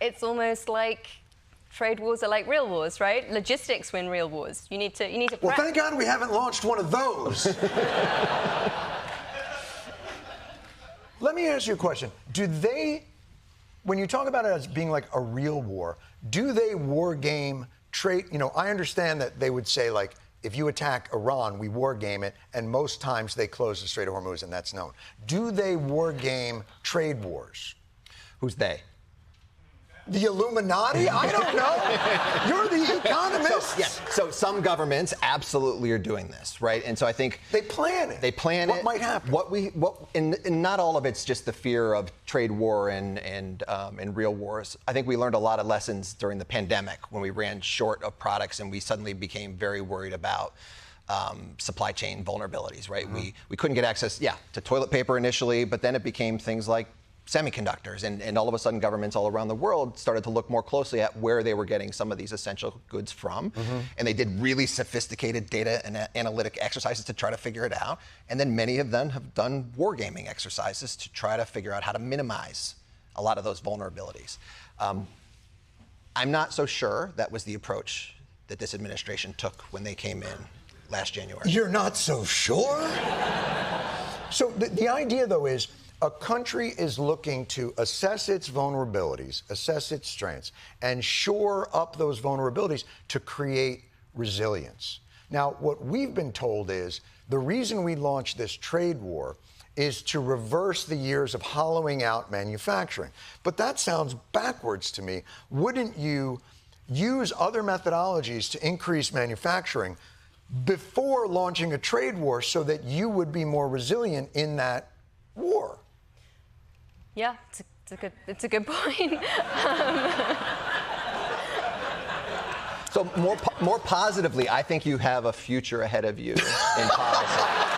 it's almost like trade wars are like real wars, right? Logistics win real wars. You need to prep. Well, thank God we haven't launched one of those. Let me ask you a question. Do they, when you talk about it as being like a real war, do they war game trade? You know, I understand that they would say, like, if you attack Iran, we war game it, and most times they close the Strait of Hormuz, and that's known. Do they war game trade wars? Who's they? The Illuminati? I don't know. You're the economist. So, yes. So some governments absolutely are doing this, right? And so I think they plan it. They plan it. What might happen? And not all of it's just the fear of trade war and real wars. I think we learned a lot of lessons during the pandemic when we ran short of products and we suddenly became very worried about supply chain vulnerabilities, right? Mm-hmm. We couldn't get access, to toilet paper initially, but then it became things like semiconductors, and all of a sudden governments all around the world started to look more closely at where they were getting some of these essential goods from. Mm-hmm. And they did really sophisticated data and analytic exercises to try to figure it out. And then many of them have done wargaming exercises to try to figure out how to minimize a lot of those vulnerabilities. I'm not so sure that was the approach that this administration took when they came in last January. You're not so sure? So the idea, though, is a country is looking to assess its vulnerabilities, assess its strengths, and shore up those vulnerabilities to create resilience. Now, what we've been told is the reason we launched this trade war is to reverse the years of hollowing out manufacturing. But that sounds backwards to me. Wouldn't you use other methodologies to increase manufacturing before launching a trade war so that you would be more resilient in that war? Yeah, it's a good point. So more positively, I think you have a future ahead of you in policy.